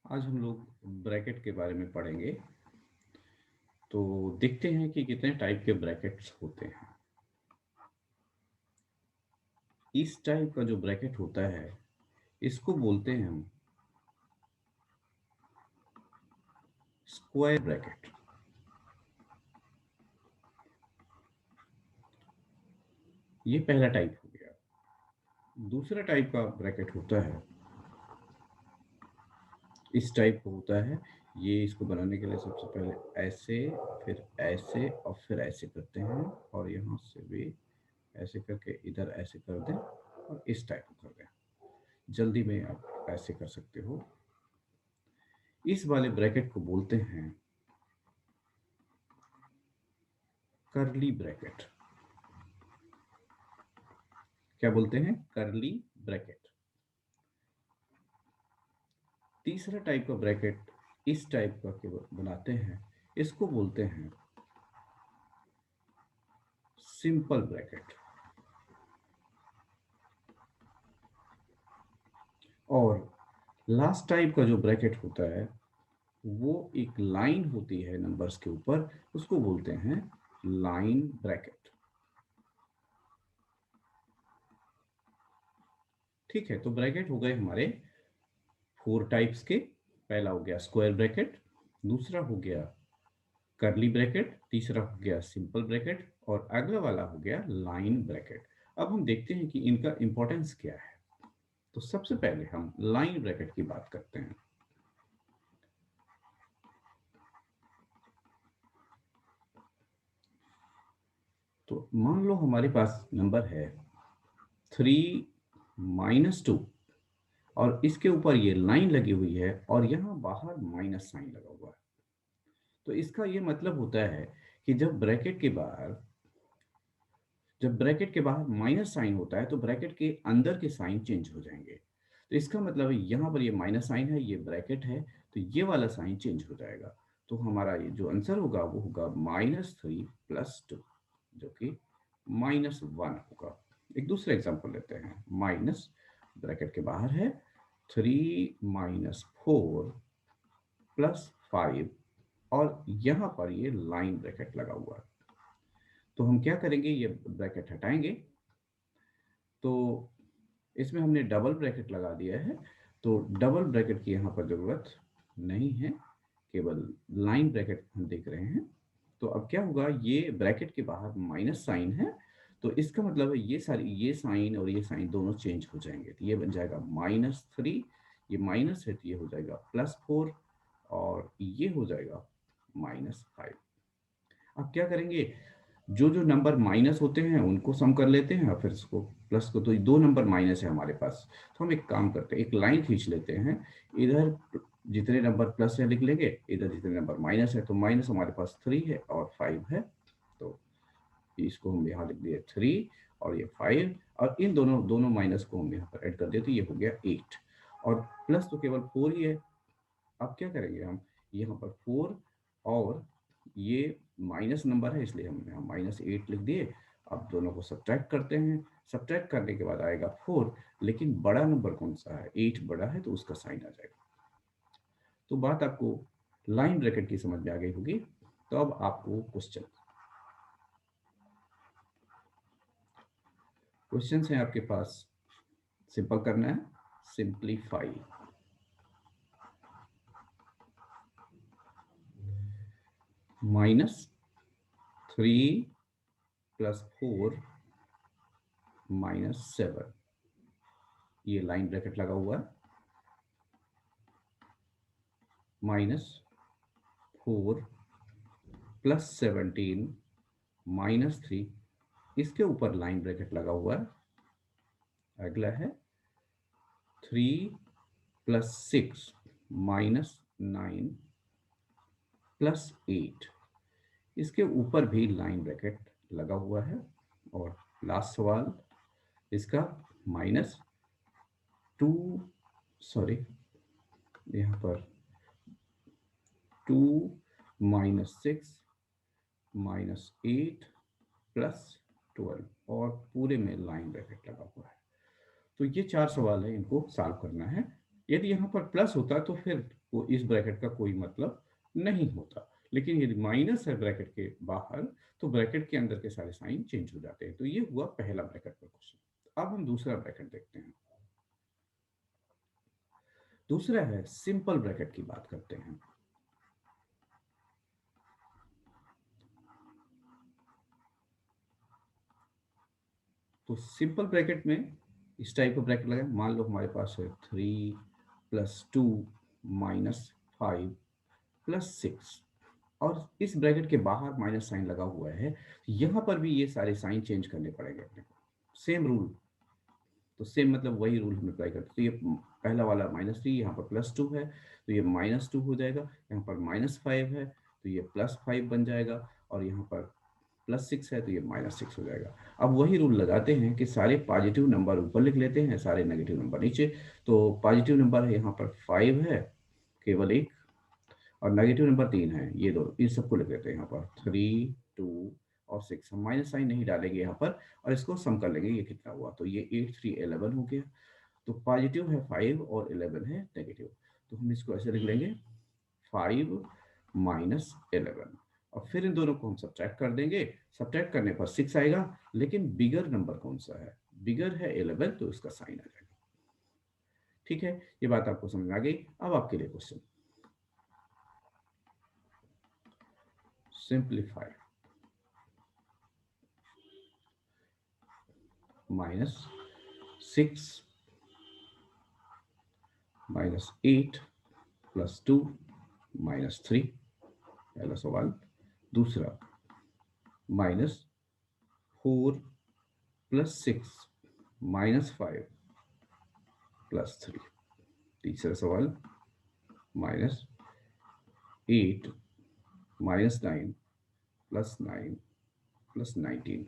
आज हम लोग ब्रैकेट के बारे में पढ़ेंगे। तो देखते हैं कि कितने टाइप के ब्रैकेट्स होते हैं। इस टाइप का जो ब्रैकेट होता है इसको बोलते हैं हम स्क्वायर ब्रैकेट। ये पहला टाइप हो गया। दूसरा टाइप का ब्रैकेट होता है इस टाइप का होता है। ये इसको बनाने के लिए सबसे पहले ऐसे, फिर ऐसे और फिर ऐसे करते हैं, और यहाँ से भी ऐसे करके इधर ऐसे कर दें और इस टाइप का कर दें। जल्दी में आप ऐसे कर सकते हो। इस वाले ब्रैकेट को बोलते हैं कर्ली ब्रैकेट। क्या बोलते हैं? Curly bracket. तीसरा टाइप का ब्रैकेट इस टाइप का केवल बनाते हैं, इसको बोलते हैं सिंपल ब्रैकेट। और लास्ट टाइप का जो ब्रैकेट होता है वो एक लाइन होती है नंबर्स के ऊपर, उसको बोलते हैं लाइन ब्रैकेट। ठीक है, तो ब्रैकेट हो गए हमारे 4 टाइप्स के। पहला हो गया स्क्वायर ब्रैकेट, दूसरा हो गया कर्ली ब्रैकेट, तीसरा हो गया सिंपल ब्रैकेट, और अगला वाला हो गया लाइन ब्रैकेट। अब हम देखते हैं कि इनका इंपॉर्टेंस क्या है। तो सबसे पहले हम लाइन ब्रैकेट की बात करते हैं। तो मान लो हमारे पास नंबर है 3-2, और इसके ऊपर ये लाइन लगी हुई है और यहाँ बाहर माइनस साइन लगा हुआ है। तो इसका ये मतलब होता है कि जब ब्रैकेट के बाहर माइनस साइन होता है तो ब्रैकेट के अंदर के साइन चेंज हो जाएंगे। तो इसका मतलब है यहाँ पर ये माइनस साइन है, ये ब्रैकेट है, तो ये वाला साइन चेंज हो जाएगा। तो हमारा ये जो आंसर होगा वो होगा -3 + 2, जो कि -1 होगा। एक दूसरा एग्जांपल लेते हैं। माइनस, ब्रैकेट के बाहर है, 3 - 4 + 5, और यहाँ पर ये लाइन ब्रैकेट लगा हुआ है। तो हम क्या करेंगे, ये ब्रैकेट हटाएंगे। तो इसमें हमने डबल ब्रैकेट लगा दिया है, तो डबल ब्रैकेट की यहाँ पर ज़रूरत नहीं है, केवल लाइन ब्रैकेट हम देख रहे हैं। तो अब क्या होगा, ये ब्रैकेट के बाहर माइनस साइन है, तो इसका मतलब है ये साइन और ये साइन दोनों चेंज हो जाएंगे। तो ये बन जाएगा -3, ये माइनस है तो ये हो जाएगा +4, और ये हो जाएगा -5। अब क्या करेंगे, जो जो नंबर माइनस होते हैं उनको सम कर लेते हैं और फिर इसको प्लस को। तो 2 नंबर माइनस है हमारे पास, तो हम एक काम करते हैं, एक लाइन खींच लेते हैं। इधर जितने नंबर प्लस है लिख लेंगे, इधर जितने नंबर माइनस है। तो माइनस हमारे पास 3 है और 5 है, तो इसको हम यहाँ लिख दिए 3 और ये 5, और इन दोनों दोनों माइनस को हम यहाँ पर ऐड कर दिए, तो ये हो गया 8। और प्लस तो केवल 4 ही है। अब क्या करेंगे हम, यहाँ पर 4, और ये माइनस नंबर है इसलिए हम यहाँ -8 लिख दिए। अब दोनों को सब्ट्रैक्ट करते हैं, सब्ट्रैक्ट करने के बाद आएगा 4, लेकिन बड़ा नंबर कौन सा है, 8 बड़ा है, तो उसका साइन आ जाएगा। तो बात आपको लाइन ब्रैकेट की समझ में आ गई होगी। तो अब आपको क्वेश्चन हैं आपके पास। सिंपल करना है, सिंप्लीफाई। -3 + 4 -7, ये लाइन ब्रैकेट लगा हुआ है। -4 + 17 -3, इसके ऊपर लाइन ब्रैकेट लगा हुआ है। अगला है 3 + 6 -9 +8, इसके ऊपर भी लाइन ब्रैकेट लगा हुआ है। और लास्ट सवाल इसका -2, सॉरी, यहाँ पर 2 - 6 -8 +12, और पूरे में लाइन ब्रैकेट लगा हुआ है। तो ये 4 सवाल है, इनको सॉल्व करना है। यदि यहाँ पर प्लस होता तो फिर वो इस ब्रैकेट का कोई मतलब नहीं होता, लेकिन यदि माइनस है ब्रैकेट के बाहर तो ब्रैकेट के अंदर के सारे साइन चेंज हो जाते हैं। तो ये हुआ पहला ब्रैकेट का क्वेश्चन। अब हम दूसरा ब्रैकेट देखते हैं। दूसरा है सिंपल ब्रैकेट की बात करते हैं। तो सिंपल ब्रैकेट में इस टाइप का ब्रैकेट लगाए। मान लो हमारे पास है 3 + 2 -5 +6 और इस ब्रैकेट के बाहर माइनस साइन लगा हुआ है। यहां पर भी ये सारे साइन चेंज करने पड़ेंगे अपने को, सेम रूल। तो सेम मतलब वही रूल हम अप्लाई करते हैं। तो ये पहला वाला -3, यहाँ पर +2 है तो ये -2 हो जाएगा। यहाँ पर -5 है तो ये +5 बन जाएगा। और यहाँ पर +6 है तो ये -6 हो जाएगा। अब वही रूल लगाते हैं कि सारे पॉजिटिव नंबर ऊपर लिख लेते हैं, सारे नेगेटिव नंबर नीचे। तो पॉजिटिव नंबर है यहाँ पर 5 है, केवल एक, और नेगेटिव नंबर 3 है, ये दो, इन सबको लिख लेते हैं यहाँ पर 3, 2 और 6। हम माइनस साइन नहीं डालेंगे यहाँ पर और इसको सम कर लेंगे, ये कितना हुआ। तो ये 8, 3, 11 हो गया। तो पॉजिटिव है 5 और 11 है नेगेटिव। तो हम इसको ऐसे लिख लेंगे 5 - 11 और फिर इन दोनों को हम सब्ट्रैक्ट कर देंगे। सब्ट्रैक्ट करने पर 6 आएगा, लेकिन बिगर नंबर कौन सा है? बिगर है 11, तो इसका साइन आ जाएगा। ठीक है, ये बात आपको समझ में आ गई। अब आपके लिए क्वेश्चन। सिंप्लीफाई -6 -8 +2 -3, पहला सवाल। दूसरा -4 +6 -5 +3। तीसरा सवाल -8 -9 +9 +19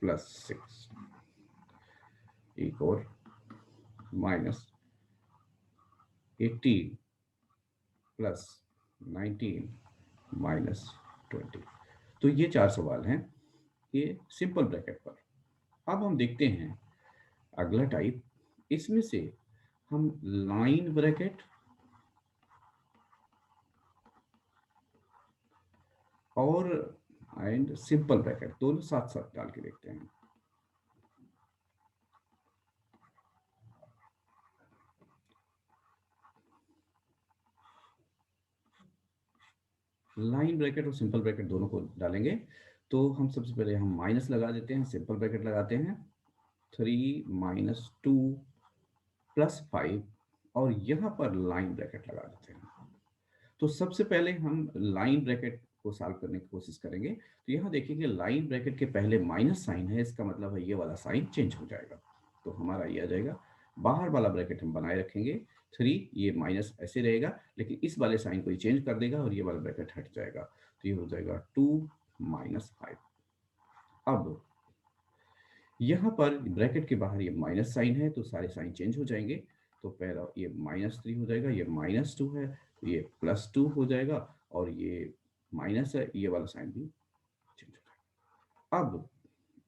+6। एक और -18 +19 -20। तो ये 4 सवाल हैं, ये सिंपल ब्रैकेट पर। अब हम देखते हैं अगला टाइप। इसमें से हम लाइन ब्रैकेट और एंड सिंपल ब्रैकेट दोनों साथ साथ डाल के देखते हैं। लाइन ब्रैकेट और सिंपल ब्रैकेट दोनों को डालेंगे। तो हम सबसे पहले हम माइनस लगा देते हैं, सिंपल ब्रैकेट लगाते हैं। 3 - 2 +5 और यहाँ पर लाइन ब्रैकेट लगा देते हैं। तो सबसे पहले हम लाइन ब्रैकेट को सॉल्व करने की कोशिश करेंगे। तो यहाँ देखिए कि लाइन ब्रैकेट के पहले माइनस साइन है, इसका मतलब है ये वाला साइन चेंज हो जाएगा। तो हमारा ये आ जाएगा। बाहर वाला ब्रैकेट हम बनाए रखेंगे 3, ये माइनस ऐसे रहेगा, लेकिन इस वाले साइन को ये चेंज कर देगा और ये वाला ब्रैकेट हट जाएगा। तो ये हो जाएगा 2 -5। अब यहाँ पर ब्रैकेट के बाहर ये माइनस साइन है तो सारे साइन चेंज हो जाएंगे। तो पहला ये -3 हो जाएगा, ये -2 है तो ये +2 हो जाएगा, और ये माइनस है, ये वाला साइन भी चेंज हो जाएगा। अब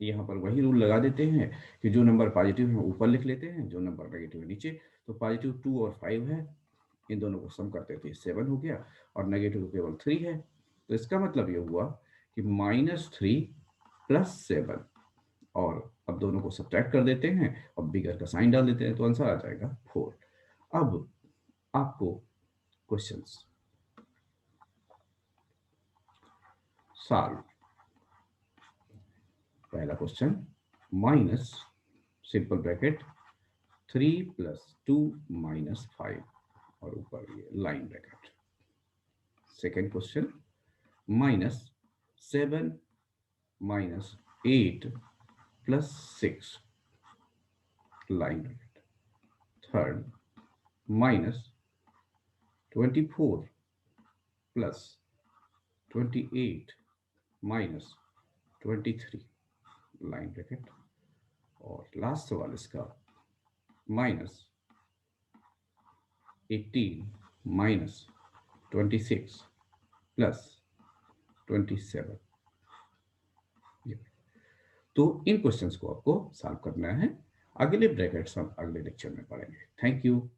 यहाँ पर वही रूल लगा देते हैं कि जो नंबर पॉजिटिव है ऊपर लिख लेते हैं, जो नंबर नेगेटिव है नीचे। तो पॉजिटिव 2 और 5 है, इन दोनों को सम करते थे 7 हो गया, और नेगेटिव केवल 3 है। तो इसका मतलब ये हुआ कि -3 +7, और अब दोनों को सब्ट्रैक्ट कर देते हैं और बिगर का साइन डाल देते हैं, तो आंसर आ जाएगा 4। अब आपको क्वेश्चंस सॉल्व। पहला क्वेश्चन माइनस सिंपल ब्रैकेट 3 + 2 -5 और ऊपर ये line bracket. Second question -7 -8 +6 line bracket. Third -24 +28 -23 line bracket. और लास्ट सवाल इसका -18 -26 +27। तो इन क्वेश्चंस को आपको सॉल्व करना है। अगले ब्रैकेट्स हम अगले लेक्चर में पढ़ेंगे। Thank you.